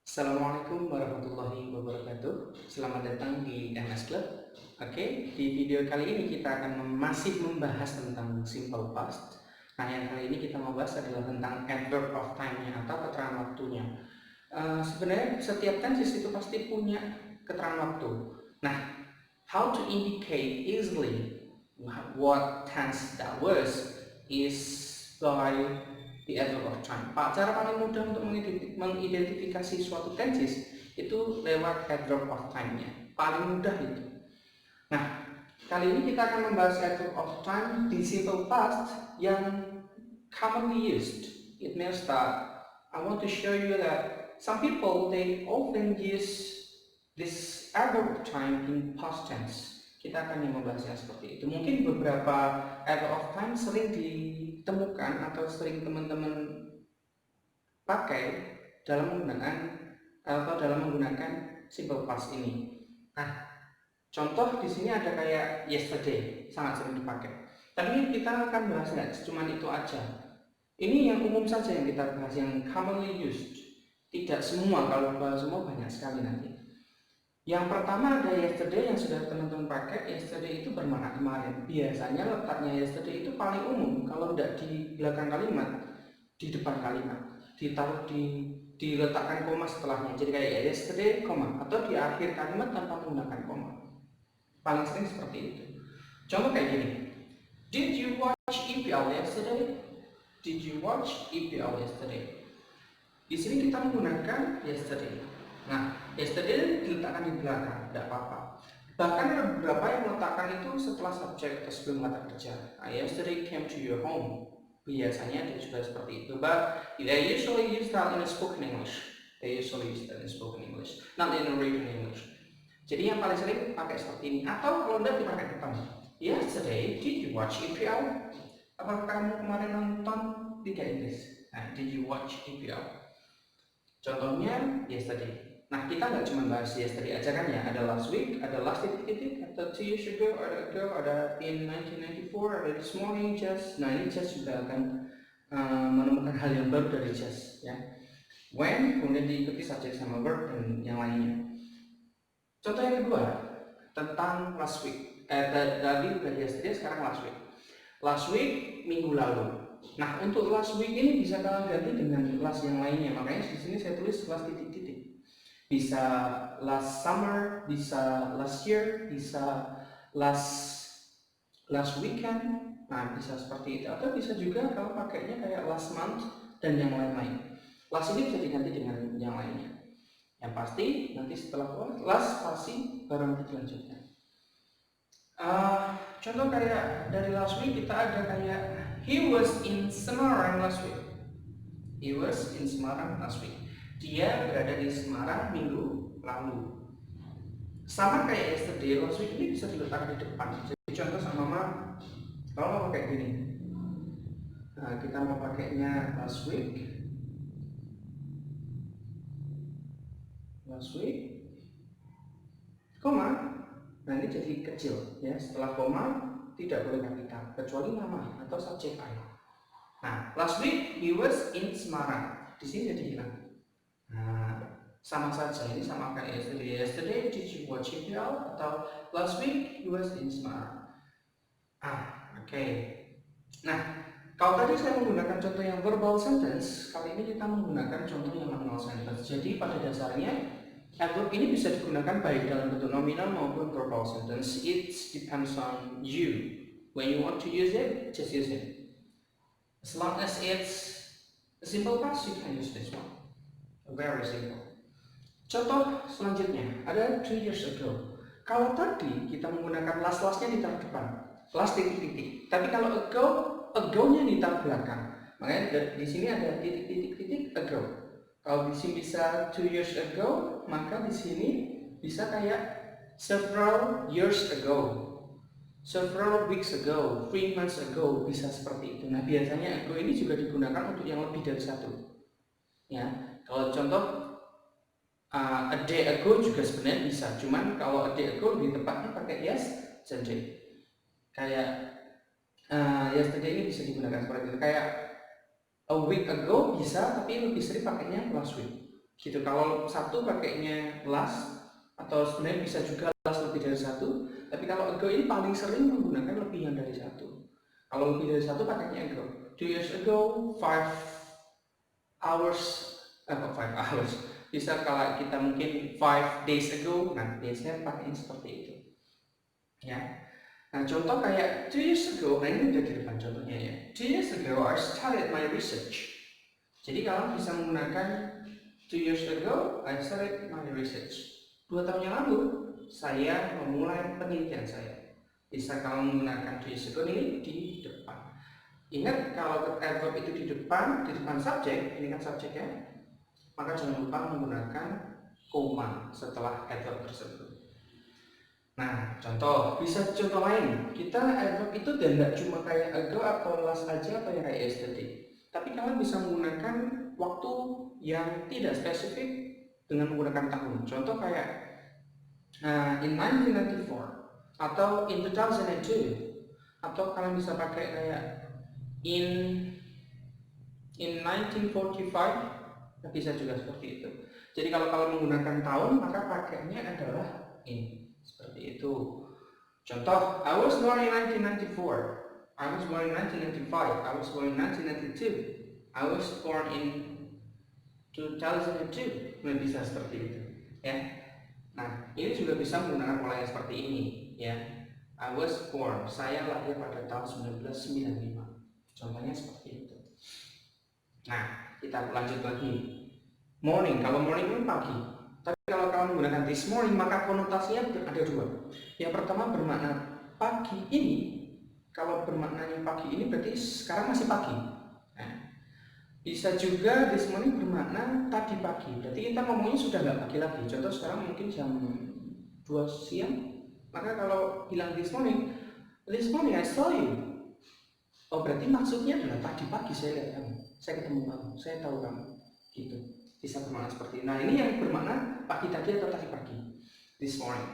Assalamualaikum warahmatullahi wabarakatuh. Selamat datang di MS Club. Oke, di video kali ini kita akan masih membahas tentang simple past. Nah, yang kali ini kita mau bahas adalah tentang adverb of time-nya atau keterangan waktunya. Sebenarnya setiap tenses itu pasti punya keterangan waktu. Nah, how to indicate easily what tense that was is by the adverb of time. Cara paling mudah untuk mengidentifikasi suatu tenses itu lewat adverb of time-nya. Paling mudah itu. Nah, kali ini kita akan membahas adverb of time di simple past yang commonly used. It means that I want to show you that some people they often use this adverb of time in past tense. Kita akan membahasnya seperti itu. Mungkin beberapa adverb of time sering ditemukan atau sering teman-teman pakai dalam menggunakan simple past ini. Nah, contoh di sini ada kayak yesterday, sangat sering dipakai. Tapi kita akan bahas nggak cuma itu aja. Ini yang umum saja yang kita bahas, yang commonly used. Tidak semua, kalau bahas semua banyak sekali nanti. Yang pertama ada yesterday yang sudah teman-teman pakai. Yesterday itu bermakna kemarin. Biasanya letaknya yesterday itu paling umum. Kalau tidak di belakang kalimat, di depan kalimat, diletakkan koma setelahnya. Jadi kayak yesterday, koma, atau di akhir kalimat tanpa menggunakan koma. Paling sering seperti itu. Contoh kayak gini. Did you watch EPL yesterday? Did you watch EPL yesterday? Di sini kita menggunakan yesterday. Nah, yesterday diletakkan di belakang, tidak apa-apa. Bahkan ada beberapa yang meletakkan itu setelah subjek atau sebelum kata kerja. Yesterday came to your home. Biasanya dia sudah seperti itu. But they usually use that in spoken English. They usually use that in spoken English, not in written English. Jadi yang paling sering pakai seperti ini. Atau kalau tidak dipakai depan. Yesterday, did you watch EPL? Apakah kamu kemarin nonton Liga Inggris? Nah, did you watch EPL? Contohnya yesterday. Nah, kita nggak cuma bahas yesterday aja kan ya. Ada last week, ada last titik-titik, ada 2 years ago, ada in 1994, ada this morning just. Nah, ini just juga akan menemukan hal yang baru dari just ya. When kemudian diikuti subject sama verb dan yang lainnya. Contoh yang kedua tentang last week. Tadi udah yesterday, sekarang last week. Last week minggu lalu. Nah, untuk last week ini bisa kalian ganti dengan last yang lainnya. Makanya di sini saya tulis last titik-titik. Bisa last summer, bisa last year, bisa last weekend. Nah, bisa seperti itu. Atau bisa juga kalau pakainya kayak last month dan yang lain-lain. Last ini bisa diganti dengan yang lainnya. Yang pasti nanti setelah last pasti barang dilanjutkan. Contoh kayak dari last week kita ada kayak he was in Semarang last week. He was in Semarang last week. Dia berada di Semarang minggu lalu. Sama kayak yesterday, last week ini bisa diletakkan di depan. Jadi contoh sama mama, kalau mau pakai gini. Nah, kita mau pakainya last week. Last week, koma. Nah, ini jadi kecil ya. Setelah koma tidak boleh kapital kecuali nama atau subjek I. Nah, last week he was in Semarang. Di sini jadi hilang. Nah, sama saja, ini sama kayak yesterday. Yesterday did you watch EPL? Atau last week he was in Semarang. Oke. Nah, kalau tadi saya menggunakan contoh yang verbal sentence, kali ini kita menggunakan contoh yang nominal sentence. Jadi pada dasarnya adverb ini bisa digunakan baik dalam bentuk nominal maupun verbal sentence. It depends on you. When you want to use it, just use it. As long as it's a simple past, you can use this one. Very simple. Contoh selanjutnya, ada 2 years ago. Kalau tadi kita menggunakan last-lastnya ditaruh depan, last titik-titik. Tapi kalau ago-nya ditaruh belakang. Makanya di sini ada titik-titik-titik ago. Kalau di sini bisa 2 years ago, maka di sini bisa kayak several years ago, several weeks ago, 3 months ago, bisa seperti itu. Nah, biasanya ago ini juga digunakan untuk yang lebih dari satu. Ya, kalau contoh a day ago juga sebenarnya bisa, cuman kalau a day ago lebih tepatnya pakai yesterday. Kayak yesterday ini bisa digunakan seperti itu. Kayak a week ago bisa, tapi lebih sering pakainya last week. Gitu. Kalau satu pakainya last, atau sebenarnya bisa juga last lebih dari satu, tapi kalau ago ini paling sering menggunakan lebih dari satu. Kalau lebih dari satu pakainya ago. 2 years ago, 5 hours, 5 hours. Bisa kalau kita mungkin 5 days ago, nah biasanya pakainya seperti itu. Ya. Nah, contoh kayak 2 years ago, nah ini udah di depan contohnya ya. 2 years ago, I started my research. Jadi kalau bisa menggunakan 2 years ago, I started my research. 2 tahun yang lalu, saya memulai penelitian saya. Bisa kalau menggunakan 2 years ago ini di depan. Ingat kalau adverb itu di depan subjek, ini kan subjeknya, maka jangan lupa menggunakan koma setelah adverb tersebut. Nah, contoh, bisa contoh lain. Kita adverb itu dan nggak cuma kayak ago atau last aja atau yang kayak yesterday. Tapi kalian bisa menggunakan waktu yang tidak spesifik dengan menggunakan tahun. Contoh kayak in 1994 atau in 2002, atau kalian bisa pakai kayak in 1945, bisa juga seperti itu. Jadi kalau kalian menggunakan tahun, maka pakainya adalah in, seperti itu. Contoh, I was born in 1994, I was born in 1995, I was born in 1992, I was born in 2002, bisa seperti itu ya. Nah, ini juga bisa menggunakan pola yang seperti ini ya. I was born, saya lahir pada tahun 1995. Contohnya seperti itu. Nah, kita lanjut lagi. Morning, kalau morning itu pagi. Tapi kalau kamu menggunakan this morning, maka konotasinya ada dua. Yang pertama bermakna pagi ini. Kalau bermaknanya pagi ini berarti sekarang masih pagi. Nah, bisa juga this morning bermakna tadi pagi. Berarti kita ngomongnya sudah nggak pagi lagi. Contoh sekarang mungkin jam 2 siang. Maka kalau bilang this morning I saw you. Oh, berarti maksudnya adalah tadi pagi saya lihat kamu, saya ketemu kamu, saya tahu kamu, gitu. Bisa bermakna seperti ini. Nah, ini yang bermakna pagi tadi atau tadi pagi, this morning.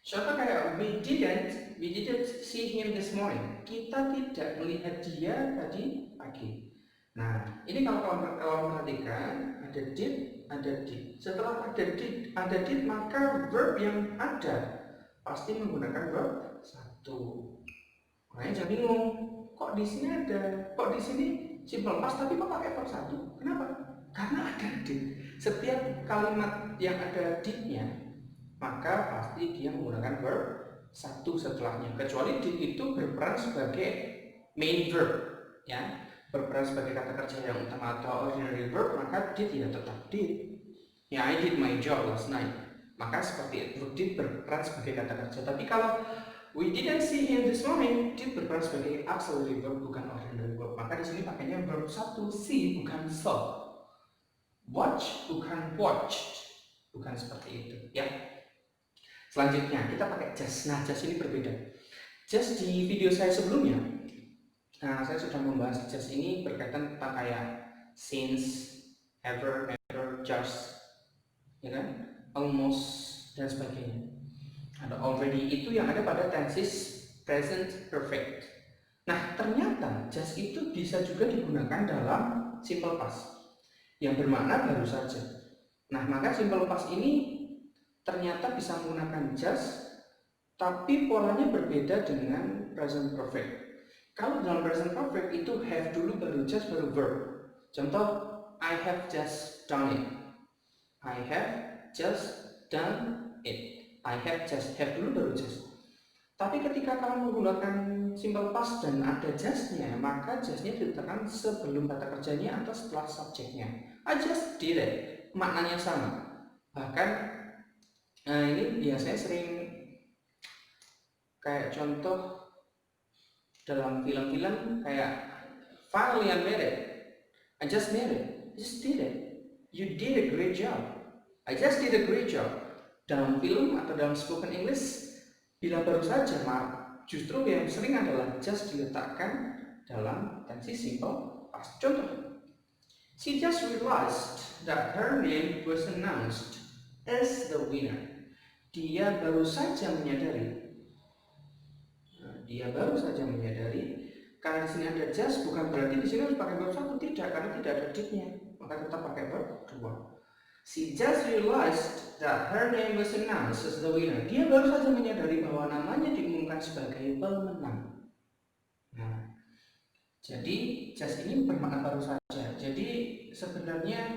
Contoh kayak we didn't see him this morning. Kita tidak melihat dia tadi pagi. Nah, ini kalau perhatikan ada did, ada did. Setelah ada did, maka verb yang ada pasti menggunakan verb satu. Makanya jangan bingung. Kok di sini simple past tapi kok pakai verb satu? Kenapa? Karena ada did. Setiap kalimat yang ada did-nya, maka pasti dia menggunakan verb satu setelahnya. Kecuali did itu berperan sebagai main verb, ya, berperan sebagai kata kerja yang utama atau ordinary verb, maka did ya tetap did. Ya, I did my job last night. Maka seperti itu, did berperan sebagai kata kerja. Tapi kalau we didn't see him this morning, did berperan sebagai auxiliary verb, bukan ordinary verb. Maka di sini pakainya verb satu, see bukan saw, watch bukan watched, bukan seperti itu ya. Selanjutnya kita pakai just. Nah, just ini berbeda. Just di video saya sebelumnya, nah saya sudah membahas just ini berkaitan tentang kayak since, ever, never, just, ya kan, almost dan sebagainya. Ada already itu yang ada pada tenses present perfect. Nah, ternyata just itu bisa juga digunakan dalam simple past yang bermakna baru saja. Nah, maka simple past ini ternyata bisa menggunakan just, tapi polanya berbeda dengan present perfect. Kalau dalam present perfect itu have dulu baru just baru verb. Contoh, I have just done it. I have just done it. I have just, have dulu baru just. Tapi ketika kamu menggunakan simple past dan ada just-nya, maka just-nya diletakkan sebelum kata kerjanya atau setelah subjeknya. I just did it, maknanya sama. Bahkan ini biasanya sering kayak contoh dalam film-film kayak finally I made it, I just made it, I just did it, you did a great job, I just did a great job. Dalam film atau dalam spoken English, bila baru saja, justru yang sering adalah just diletakkan dalam tensi simple past. Contoh, she just realized that her name was announced as the winner. Dia baru saja menyadari. Karena di sini ada just, bukan berarti di sini harus pakai verb satu, tidak, karena tidak ada did-nya, maka tetap pakai verb dua. She just realized that her name was announced as the winner. Dia baru saja menyadari bahwa namanya diumumkan sebagai pemenang. Nah, jadi just ini bermakna baru saja. Jadi sebenarnya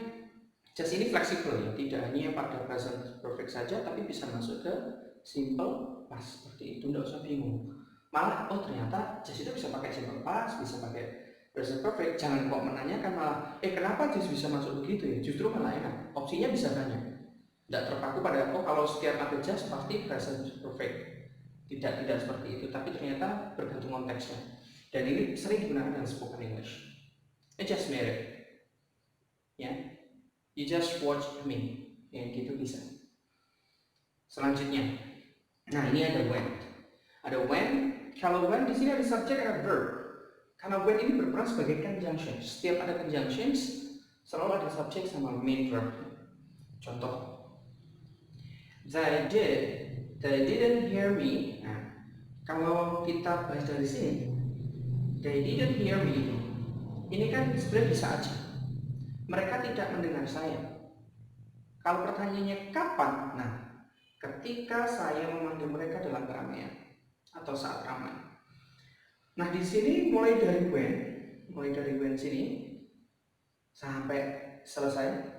just ini fleksibel ya, tidak hanya pada present perfect saja, tapi bisa masuk ke simple past seperti itu. Tidak usah bingung. Malah, oh ternyata just itu bisa pakai simple past, bisa pakai present perfect. Jangan kok menanyakan malah, kenapa just bisa masuk begitu ya? Justru malah enak. Opsinya bisa banyak. Tidak terpaku pada, oh kalau setiap ada just pasti present perfect. Tidak seperti itu. Tapi ternyata bergantung konteksnya. Dan ini sering digunakan dalam spoken English. I just married. Ya. You just watched me. Ya gitu bisa. Selanjutnya. Nah, ini ada when. Ada when. Kalau when di sini ada subject, ada verb. Karena when ini berperan sebagai conjunction. Setiap ada conjunctions selalu ada subject sama main verb. Contoh, they didn't hear me. Nah, kalau kita bahas dari sini, they didn't hear me. Ini kan sebenarnya bisa aja. Mereka tidak mendengar saya. Kalau pertanyaannya kapan? Nah, ketika saya memanggil mereka dalam keramaian atau saat ramai. Nah, di sini mulai dari when sini sampai selesai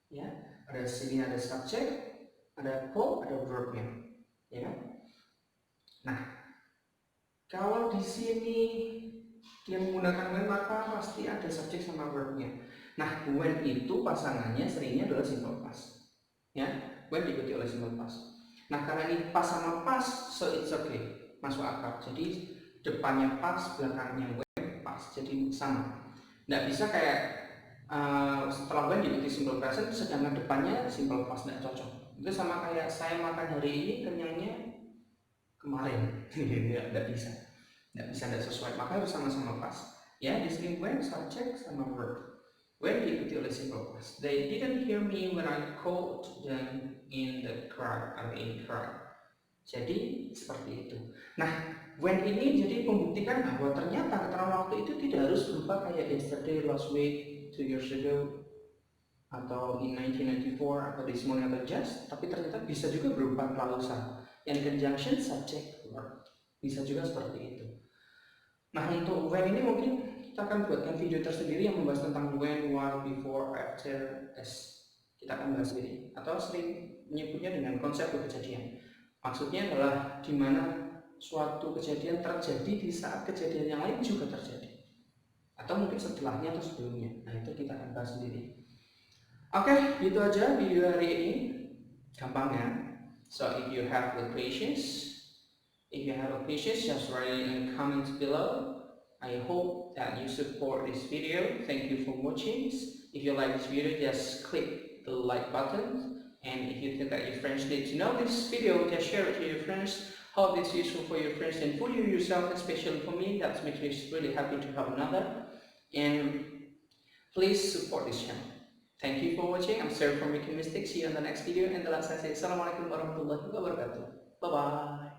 ya. Ada sini ada subject, ada call, ada verbnya. Ya kan? Nah, kalau di sini dia menggunakan when maka pasti ada subject sama verbnya. Nah, when itu pasangannya seringnya adalah simple past. Ya, when diikuti oleh simple past. Nah, karena ini pas sama pas, so it's okay, masuk akal. Jadi depannya pas, belakangnya when pas, jadi sama. Nggak bisa kayak setelah when diikuti simple present, sedangkan depannya simple past, nggak cocok. Itu sama kayak saya makan hari ini, kenyangnya kemarin. nggak bisa, nggak sesuai. Maka harus sama-sama pas. Ya, di sini when subject sama verb. When diikuti oleh simple past. They didn't hear me when I called them in the car. Jadi seperti itu. Nah, when ini jadi membuktikan bahwa ternyata keterangan waktu itu tidak harus berupa kayak yesterday, last week, 2 years ago, atau in 1994, atau this morning, atau just, tapi ternyata bisa juga berupa klausa yang conjunction, subject, verb. Bisa juga seperti itu. Nah, untuk when ini mungkin kita akan buatkan video tersendiri yang membahas tentang when, while, before, after, as. Kita akan bahas ini, atau sering menyebutnya dengan konsep kejadian. Maksudnya adalah di mana suatu kejadian terjadi di saat kejadian yang lain juga terjadi, atau mungkin setelahnya atau sebelumnya. Nah, itu kita akan bahas sendiri. Oke, gitu aja video hari ini. Gampang ya. So if you have the questions, just write it in the comments below. I hope that you support this video. Thank you for watching. If you like this video, just click the like button. And if you think that your friends need to know this video, just share it to your friends. Hope it's useful for your friends and for you yourself, especially for me. That makes me really happy to help another. And please support this channel. Thank you for watching. I'm sorry for making mistakes. See you in the next video. And the last I say, Assalamualaikum warahmatullahi wabarakatuh. Bye bye.